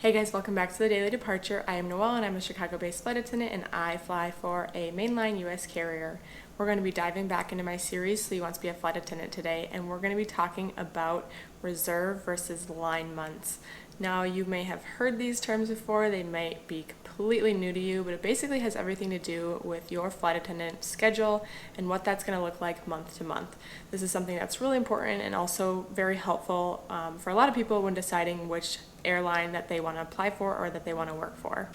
Hey guys, welcome back to the Daily Departure. I am Noelle and I'm a Chicago-based flight attendant and I fly for a mainline US carrier. We're going to be diving back into my series, So You Want to Be a Flight Attendant today, and we're going to be talking about reserve versus line months. Now, you may have heard these terms before, they might be completely new to you, but it basically has everything to do with your flight attendant schedule and what that's going to look like month to month. This is something that's really important and also very helpful for a lot of people when deciding which airline that they want to apply for or that they want to work for.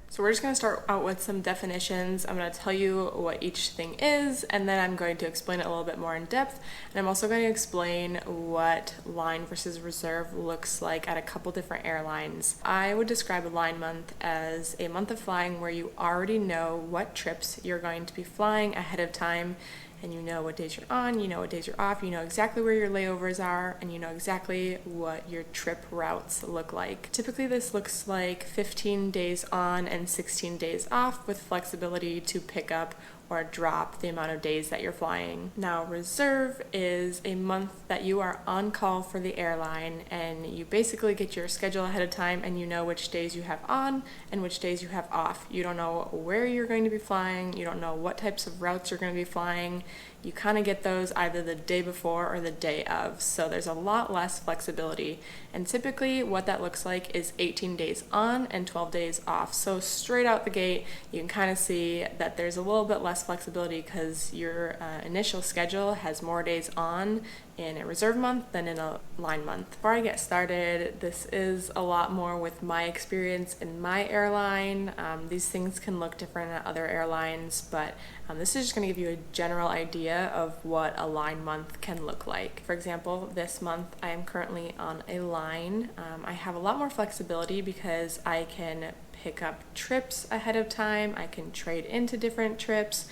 So we're just going to start out with some definitions. I'm going to tell you what each thing is, and then I'm going to explain it a little bit more in depth. And I'm also going to explain what line versus reserve looks like at a couple different airlines. I would describe a line month as a month of flying where you already know what trips you're going to be flying ahead of time, and you know what days you're on, you know what days you're off, you know exactly where your layovers are, and you know exactly what your trip routes look like. Typically this looks like 15 days on and 16 days off with flexibility to pick up or drop the amount of days that you're flying. Now, reserve is a month that you are on call for the airline and you basically get your schedule ahead of time and you know which days you have on and which days you have off. You don't know where you're going to be flying, you don't know what types of routes you're going to be flying. You kind of get those either the day before or the day of. So there's a lot less flexibility. And typically what that looks like is 18 days on and 12 days off. So straight out the gate, you can kind of see that there's a little bit less flexibility because your initial schedule has more days on in a reserve month than in a line month. Before I get started, this is a lot more with my experience in my airline. These things can look different at other airlines, but this is just going to give you a general idea of what a line month can look like. For example, this month I am currently on a line. I have a lot more flexibility because I can pick up trips ahead of time. I can trade into different trips.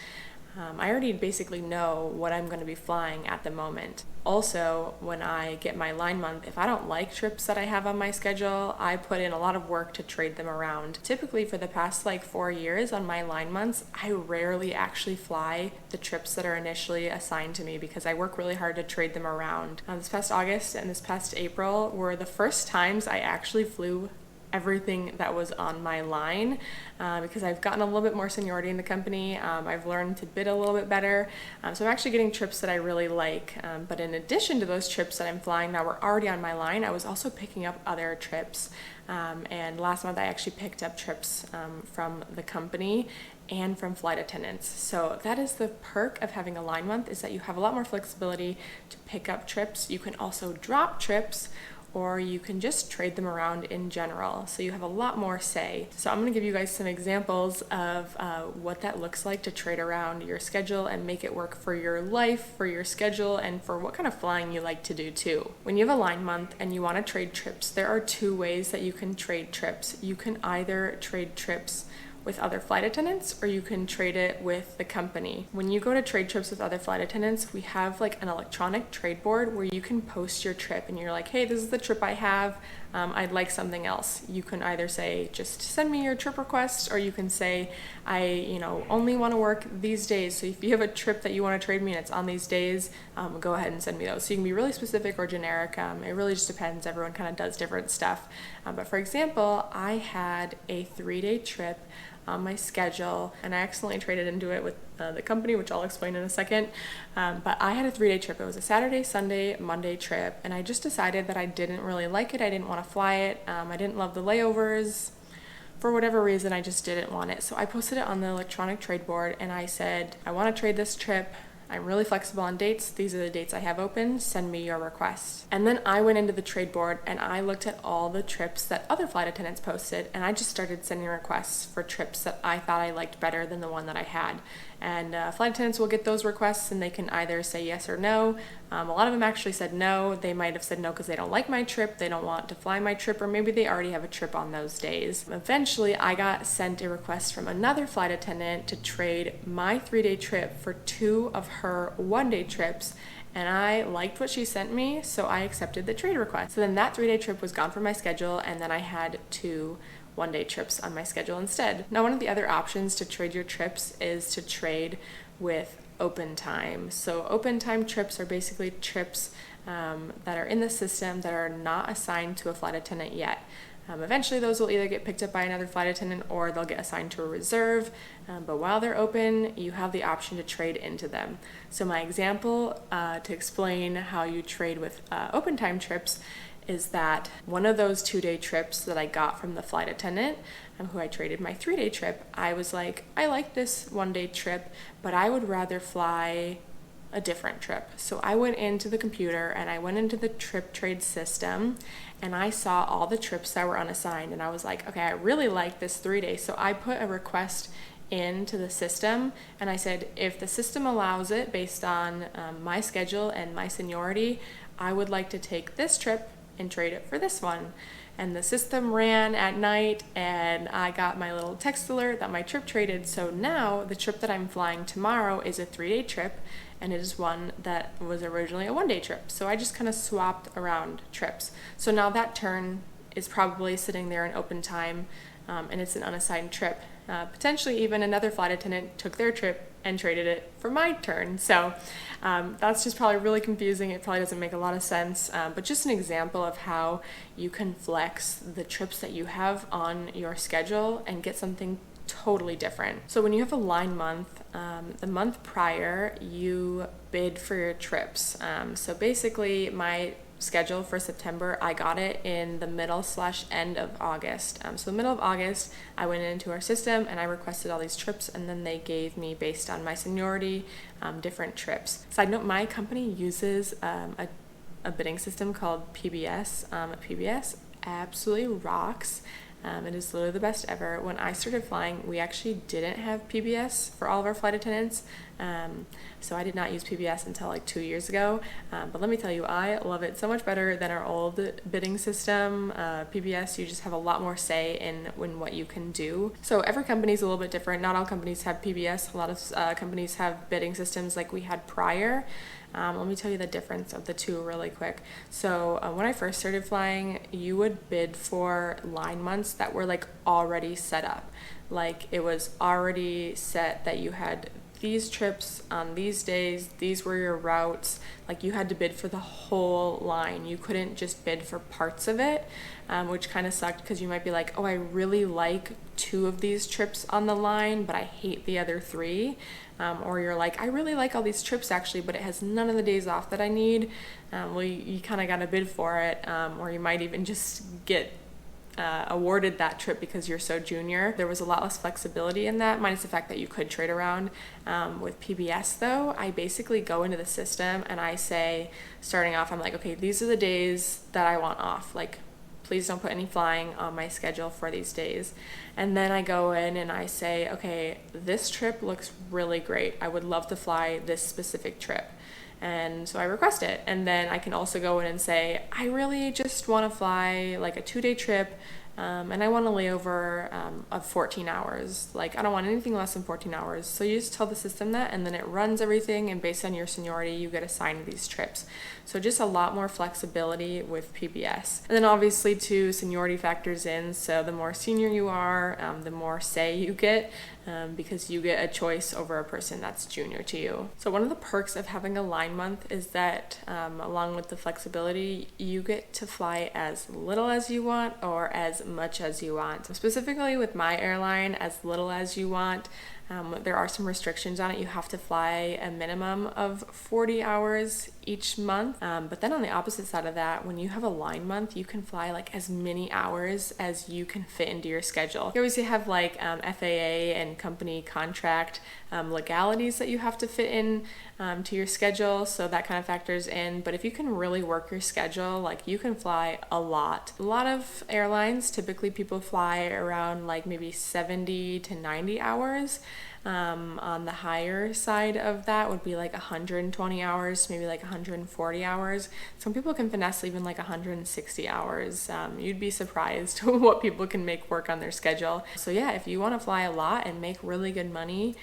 I already basically know what I'm going to be flying at the moment. Also, when I get my line month, if I don't like trips that I have on my schedule, I put in a lot of work to trade them around. Typically for the past 4 years on my line months, I rarely actually fly the trips that are initially assigned to me because I work really hard to trade them around. This past August and this past April were the first times I actually flew everything that was on my line because I've gotten a little bit more seniority in the company. I've learned to bid a little bit better. So I'm actually getting trips that I really like. But in addition to those trips that I'm flying that were already on my line, I was also picking up other trips. And last month I actually picked up trips from the company and from flight attendants. So that is the perk of having a line month, is that you have a lot more flexibility to pick up trips. You can also drop trips, or you can just trade them around in general. So you have a lot more say. So I'm gonna give you guys some examples of what that looks like to trade around your schedule and make it work for your life, for your schedule, and for what kind of flying you like to do too. When you have a line month and you wanna trade trips, there are two ways that you can trade trips. You can either trade trips with other flight attendants, or you can trade it with the company. When you go to trade trips with other flight attendants, we have an electronic trade board where you can post your trip and you're like, hey, this is the trip I have, I'd like something else. You can either say, just send me your trip request, or you can say, I only want to work these days. So if you have a trip that you want to trade me and it's on these days, go ahead and send me those. So you can be really specific or generic. It really just depends. Everyone kind of does different stuff. But for example, I had a 3-day trip on my schedule and I accidentally traded into it with the company, which I'll explain in a second. But I had a 3-day trip. It was a Saturday, Sunday, Monday trip, and I just decided that I didn't really like it. I didn't want to fly it. I didn't love the layovers. For whatever reason, I just didn't want it. So I posted it on the electronic trade board and I said, I want to trade this trip. I'm really flexible on dates. These are the dates I have open. Send me your requests. And then I went into the trade board and I looked at all the trips that other flight attendants posted, and I just started sending requests for trips that I thought I liked better than the one that I had. And flight attendants will get those requests and they can either say yes or no. A lot of them actually said no. They might have said no because they don't like my trip, they don't want to fly my trip, or maybe they already have a trip on those days. Eventually, I got sent a request from another flight attendant to trade my 3-day trip for 2 of her 1-day trips, and I liked what she sent me, so I accepted the trade request. So then that 3-day trip was gone from my schedule, and then I had 2 1-day trips on my schedule instead. Now, one of the other options to trade your trips is to trade with open time. So open time trips are basically trips that are in the system that are not assigned to a flight attendant yet. Eventually those will either get picked up by another flight attendant or they'll get assigned to a reserve, but while they're open, you have the option to trade into them. So my example to explain how you trade with open time trips is that one of those 2-day trips that I got from the flight attendant, who I traded my 3-day trip, I was like, I like this 1-day trip, but I would rather fly a different trip. So I went into the computer and I went into the trip trade system and I saw all the trips that were unassigned and I was like, okay, I really like this 3-day. So I put a request into the system and I said, if the system allows it based on my schedule and my seniority, I would like to take this trip and trade it for this one. And the system ran at night and I got my little text alert that my trip traded. So now the trip that I'm flying tomorrow is a 3-day trip and it is one that was originally a 1-day trip. So I just kind of swapped around trips. So now that turn is probably sitting there in open time and it's an unassigned trip. Potentially even another flight attendant took their trip and traded it for my turn. So that's just probably really confusing. It probably doesn't make a lot of sense, but just an example of how you can flex the trips that you have on your schedule and get something totally different. So when you have a line month, the month prior, you bid for your trips. So basically my schedule for September, I got it in the middle/end of August. So the middle of August, I went into our system and I requested all these trips and then they gave me, based on my seniority, different trips. Side note, my company uses a bidding system called PBS. PBS absolutely rocks. It is literally the best ever. When I started flying, we actually didn't have PBS for all of our flight attendants. So I did not use PBS until like 2 years ago. But let me tell you, I love it so much better than our old bidding system. PBS, you just have a lot more say in what you can do. So every company is a little bit different. Not all companies have PBS. A lot of companies have bidding systems like we had prior. Let me tell you the difference of the two really quick. So when I first started flying, you would bid for line months that were like already set up. Like it was already set that you had these trips on these days, these were your routes. Like you had to bid for the whole line. You couldn't just bid for parts of it, which kind of sucked because you might be like, oh, I really like 2 of these trips on the line, but I hate the other 3. Or you're like, I really like all these trips actually, but it has none of the days off that I need. Well, you kind of got to bid for it, or you might even just get awarded that trip because you're so junior. There was a lot less flexibility in that, minus the fact that you could trade around. With PBS though, I basically go into the system and I say, starting off, I'm like, okay, these are the days that I want off. Like, please don't put any flying on my schedule for these days. And then I go in and I say, okay, this trip looks really great. I would love to fly this specific trip. And so I request it. And then I can also go in and say, I really just want to fly like a 2-day trip. And I want a layover of 14 hours. Like, I don't want anything less than 14 hours. So you just tell the system that, and then it runs everything, and based on your seniority, you get assigned these trips. So just a lot more flexibility with PBS. And then obviously too, seniority factors in. So the more senior you are, the more say you get, because you get a choice over a person that's junior to you. So one of the perks of having a line month is that along with the flexibility, you get to fly as little as you want or as much as you want. So specifically with my airline, as little as you want. There are some restrictions on it. You have to fly a minimum of 40 hours each month. But then on the opposite side of that, when you have a line month, you can fly like as many hours as you can fit into your schedule. You always have like FAA and company contract legalities that you have to fit in to your schedule. So that kind of factors in. But if you can really work your schedule, like you can fly a lot. A lot of airlines, typically people fly around like maybe 70 to 90 hours. On the higher side of that would be like 120 hours, maybe like 140 hours. Some people can finesse even like 160 hours. You'd be surprised what people can make work on their schedule. So yeah, if you want to fly a lot and make really good money,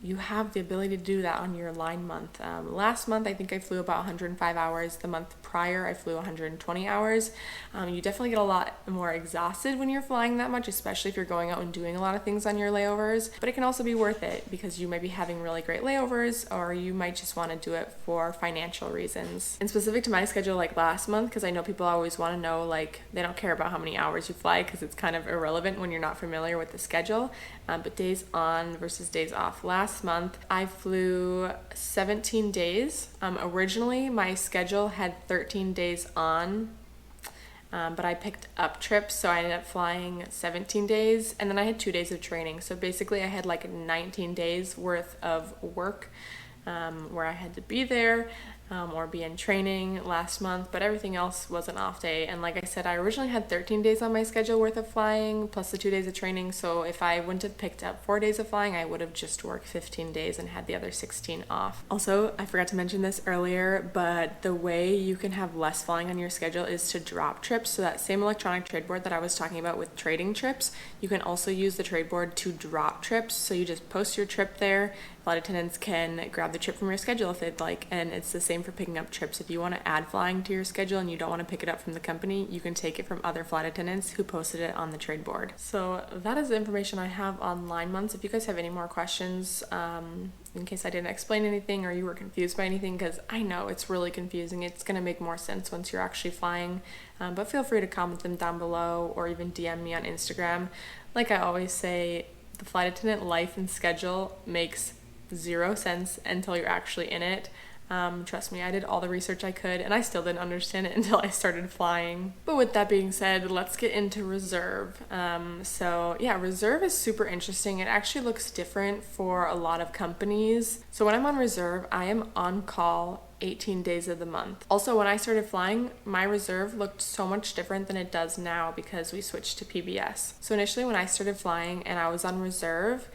you have the ability to do that on your line month. Last month, I think I flew about 105 hours. The month prior, I flew 120 hours. You definitely get a lot more exhausted when you're flying that much, especially if you're going out and doing a lot of things on your layovers. But it can also be worth it because you might be having really great layovers, or you might just want to do it for financial reasons. And specific to my schedule, like last month, because I know people always want to know, like, they don't care about how many hours you fly because it's kind of irrelevant when you're not familiar with the schedule. But days on versus days off. Last month, I flew 17 days. Originally, my schedule had 13 days on, but I picked up trips, so I ended up flying 17 days, and then I had 2 days of training. So basically, I had like 19 days worth of work where I had to be there. Or be in training last month, but everything else was an off day. And like I said, I originally had 13 days on my schedule worth of flying plus the 2 days of training. So if I wouldn't have picked up 4 days of flying, I would have just worked 15 days and had the other 16 off. Also, I forgot to mention this earlier, but the way you can have less flying on your schedule is to drop trips. So that same electronic trade board that I was talking about with trading trips, you can also use the trade board to drop trips. So you just post your trip there. Flight attendants can grab the trip from your schedule if they'd like, and it's the same for picking up trips. If you want to add flying to your schedule and you don't want to pick it up from the company, you can take it from other flight attendants who posted it on the trade board. So that is the information I have on line months. If you guys have any more questions, in case I didn't explain anything or you were confused by anything, because I know it's really confusing. It's going to make more sense once you're actually flying, but feel free to comment them down below or even DM me on Instagram. Like I always say, the flight attendant life and schedule makes 0 sense until you're actually in it. Trust me, I did all the research I could and I still didn't understand it until I started flying. But with that being said, let's get into reserve. So yeah, reserve is super interesting. It actually looks different for a lot of companies. So when I'm on reserve, I am on call 18 days of the month. Also, when I started flying, my reserve looked so much different than it does now because we switched to PBS. So initially when I started flying and I was on reserve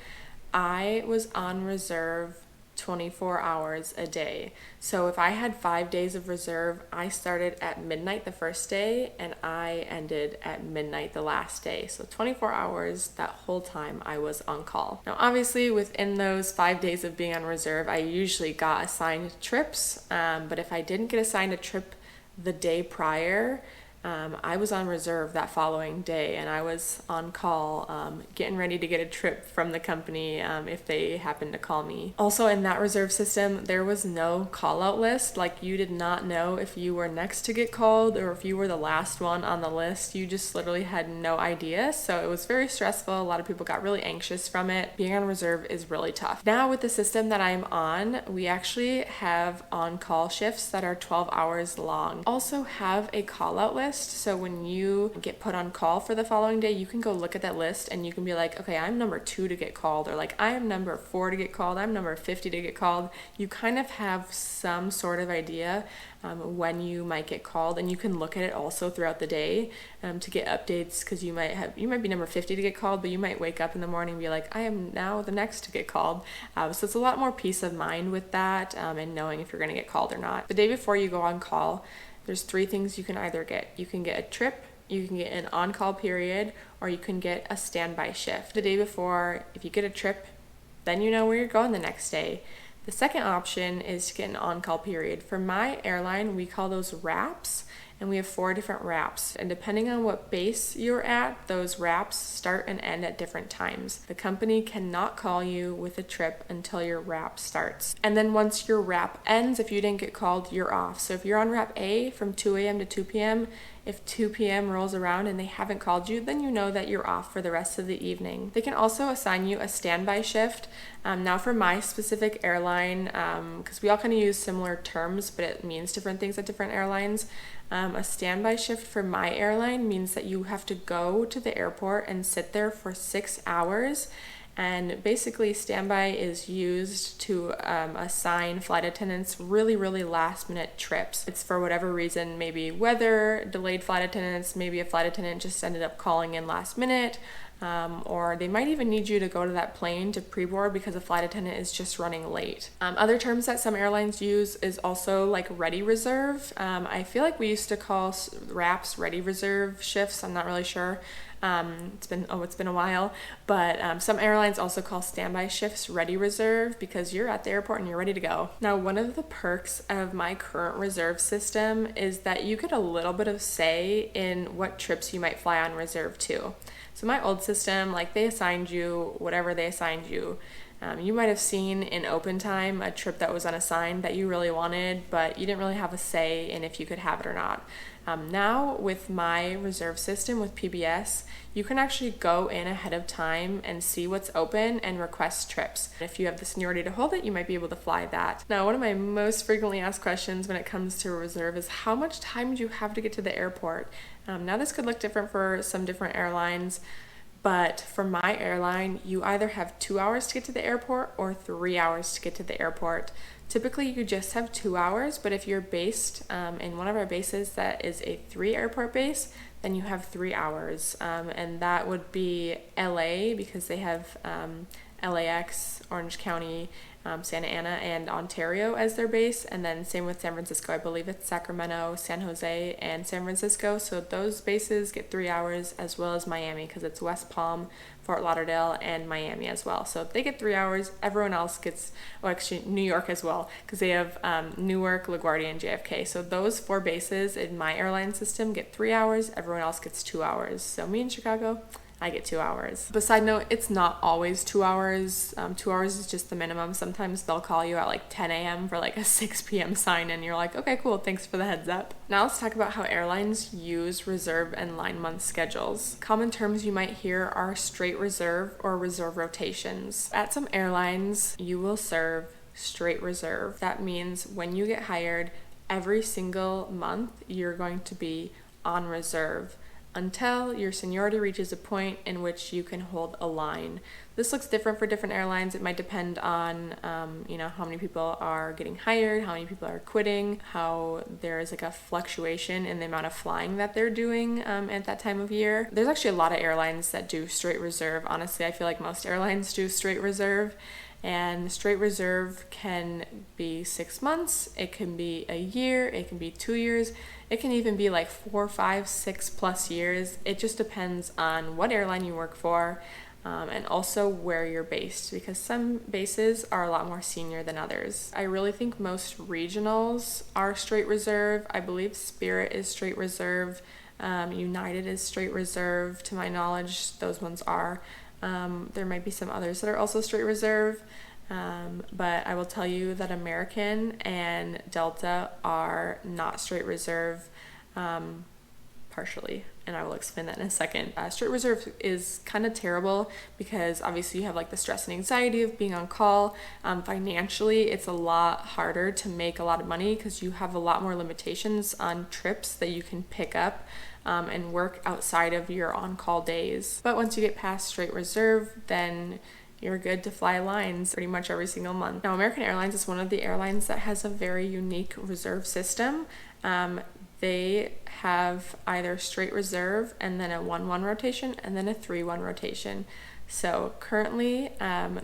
24 hours a day. So if I had 5 days of reserve, I started at midnight the first day and I ended at midnight the last day. So 24 hours that whole time I was on call. Now obviously within those 5 days of being on reserve, I usually got assigned trips, but if I didn't get assigned a trip the day prior, I was on reserve that following day and I was on call getting ready to get a trip from the company if they happened to call me. Also in that reserve system, there was no call out list. Like you did not know if you were next to get called or if you were the last one on the list. You just literally had no idea. So it was very stressful. A lot of people got really anxious from it. Being on reserve is really tough. Now with the system that I'm on, we actually have on-call shifts that are 12 hours long. Also have a call out list. So when you get put on call for the following day, you can go look at that list and you can be like, okay, I'm number 2 to get called, or like I am number 4 to get called, I'm number 50 to get called. You kind of have some sort of idea when you might get called, and you can look at it also throughout the day to get updates, because you might be number 50 to get called, but you might wake up in the morning and be like, I am now the next to get called. So it's a lot more peace of mind with that and knowing if you're going to get called or not. The day before you go on call, there's 3 things you can either get. You can get a trip, you can get an on-call period, or you can get a standby shift. The day before, if you get a trip, then you know where you're going the next day. The second option is to get an on-call period. For my airline, we call those wraps, and we have 4 different wraps. And depending on what base you're at, those wraps start and end at different times. The company cannot call you with a trip until your wrap starts. And then once your wrap ends, if you didn't get called, you're off. So if you're on wrap A from 2 a.m. to 2 p.m., if 2 p.m. rolls around and they haven't called you, then you know that you're off for the rest of the evening. They can also assign you a standby shift. Now for my specific airline, because we all kind of use similar terms, but it means different things at different airlines. A standby shift for my airline means that you have to go to the airport and sit there for 6 hours. And basically standby is used to assign flight attendants really last minute trips. It's for whatever reason, maybe weather, delayed flight attendants, maybe a flight attendant just ended up calling in last minute, or they might even need you to go to that plane to pre-board because a flight attendant is just running late. Other terms that some airlines use is also like ready reserve. I feel like we used to call wraps ready reserve shifts. I'm not really sure. It's been a while, but some airlines also call standby shifts ready reserve because you're at the airport and you're ready to go. Now, one of the perks of my current reserve system is that you get a little bit of say in what trips you might fly on reserve too. So my old system, like they assigned you whatever they assigned you. You might have seen in open time a trip that was unassigned that you really wanted, but you didn't really have a say in if you could have it or not. Now with my reserve system with PBS, you can actually go in ahead of time and see what's open and request trips. If you have the seniority to hold it, you might be able to fly that. Now, one of my most frequently asked questions when it comes to a reserve is how much time do you have to get to the airport? Now this could look different for some different airlines, but for my airline, you either have 2 hours to get to the airport or 3 hours to get to the airport. Typically, you just have 2 hours, but if you're based in one of our bases that is a 3 airport base, then you have 3 hours. And that would be LA because they have LAX, Orange County, Santa Ana, and Ontario as their base, and then same with San Francisco. I believe it's Sacramento, San Jose, and San Francisco. So those bases get 3 hours, as well as Miami because it's West Palm, Fort Lauderdale, and Miami as well. So if they get 3 hours, everyone else gets, actually New York as well because they have Newark, LaGuardia, and JFK. So those 4 bases in my airline system get 3 hours. Everyone else gets 2 hours. So me in Chicago, I get 2 hours. But side note, it's not always 2 hours. 2 hours is just the minimum. Sometimes they'll call you at like 10 a.m. for like a 6 p.m. sign and you're like, okay, cool, thanks for the heads up. Now let's talk about how airlines use reserve and line month schedules. Common terms you might hear are straight reserve or reserve rotations. At some airlines, you will serve straight reserve. That means when you get hired, every single month you're going to be on reserve until your seniority reaches a point in which you can hold a line. This looks different for different airlines. It might depend on, how many people are getting hired, how many people are quitting, how there is like a fluctuation in the amount of flying that they're doing at that time of year. There's actually a lot of airlines that do straight reserve. Honestly, I feel like most airlines do straight reserve. And straight reserve can be 6 months, it can be a year, it can be 2 years, it can even be like 4, 5, 6+ years. It just depends on what airline you work for and also where you're based, because some bases are a lot more senior than others. I really think most regionals are straight reserve. I believe Spirit is straight reserve. United is straight reserve. To my knowledge, those ones are. There might be some others that are also straight reserve, but I will tell you that American and Delta are not straight reserve, partially, and I will explain that in a second. Straight reserve is kind of terrible because obviously you have like the stress and anxiety of being on call. Financially, it's a lot harder to make a lot of money because you have a lot more limitations on trips that you can pick up and work outside of your on-call days. But once you get past straight reserve, then you're good to fly lines pretty much every single month. Now, American Airlines is one of the airlines that has a very unique reserve system. They have either straight reserve and then a 1-1 rotation and then a 3-1 rotation. So currently,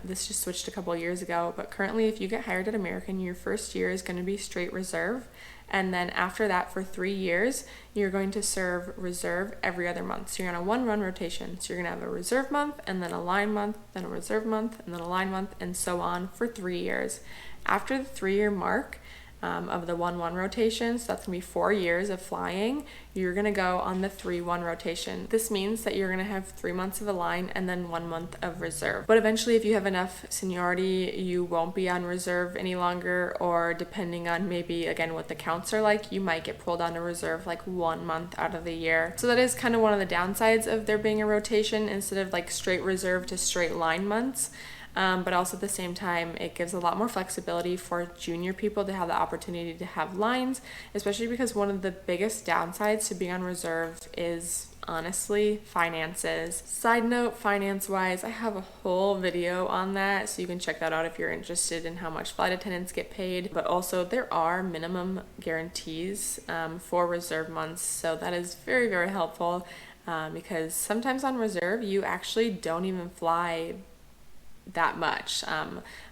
this just switched a couple of years ago, but currently if you get hired at American, your first year is going to be straight reserve. And then after that, for 3 years, you're going to serve reserve every other month. So you're on a 1-run rotation. So you're going to have a reserve month, and then a line month, then a reserve month, and then a line month, and so on for 3 years. After the 3-year mark of the 1-1 rotation, so that's going to be 4 years of flying, you're going to go on the 3-1 rotation. This means that you're going to have 3 months of a line and then 1 month of reserve. But eventually, if you have enough seniority, you won't be on reserve any longer, or depending on maybe, again, what the counts are like, you might get pulled onto reserve like 1 month out of the year. So that is kind of one of the downsides of there being a rotation instead of like straight reserve to straight line months. But also at the same time, it gives a lot more flexibility for junior people to have the opportunity to have lines, especially because one of the biggest downsides to being on reserve is honestly finances. Side note, finance-wise, I have a whole video on that, so you can check that out if you're interested in how much flight attendants get paid. But also there are minimum guarantees for reserve months, so that is very, very helpful because sometimes on reserve, you actually don't even fly that much.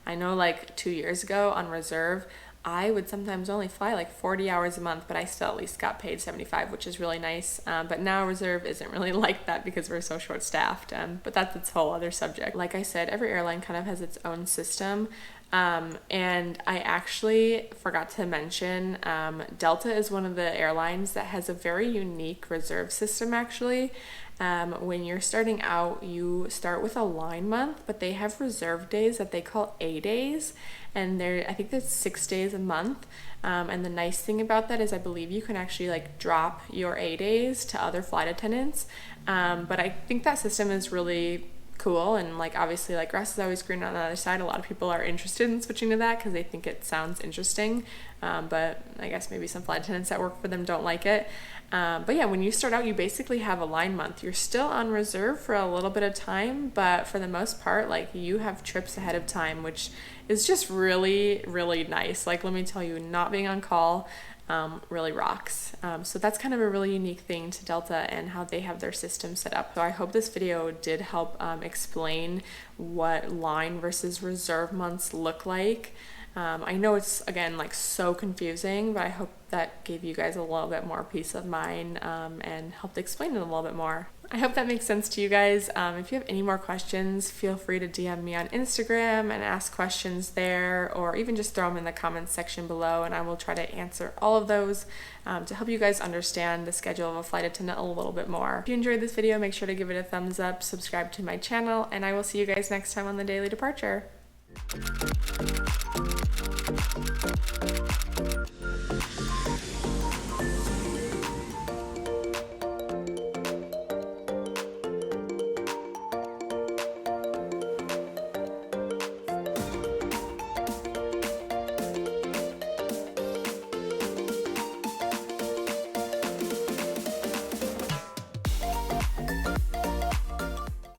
I know like 2 years ago on reserve, I would sometimes only fly like 40 hours a month, but I still at least got paid 75, which is really nice. But now Reserve isn't really like that because we're so short staffed. But that's its whole other subject. Like I said, every airline kind of has its own system. And I actually forgot to mention, Delta is one of the airlines that has a very unique reserve system actually. When you're starting out, you start with a line month, but they have reserve days that they call A days, and I think there's 6 days a month. And the nice thing about that is I believe you can actually like drop your A days to other flight attendants. But I think that system is really cool, and like obviously like grass is always green on the other side. A lot of people are interested in switching to that because they think it sounds interesting, but I guess maybe some flight attendants that work for them don't like it. But yeah, when you start out, you basically have a line month. You're still on reserve for a little bit of time, but for the most part, like you have trips ahead of time, which is just really, really nice. Like, let me tell you, not being on call really rocks. So that's kind of a really unique thing to Delta and how they have their system set up. So I hope this video did help explain what line versus reserve months look like. I know it's, again, like so confusing, but I hope that gave you guys a little bit more peace of mind and helped explain it a little bit more. I hope that makes sense to you guys. If you have any more questions, feel free to DM me on Instagram and ask questions there, or even just throw them in the comments section below, and I will try to answer all of those to help you guys understand the schedule of a flight attendant a little bit more. If you enjoyed this video, make sure to give it a thumbs up, subscribe to my channel, and I will see you guys next time on the Daily Departure.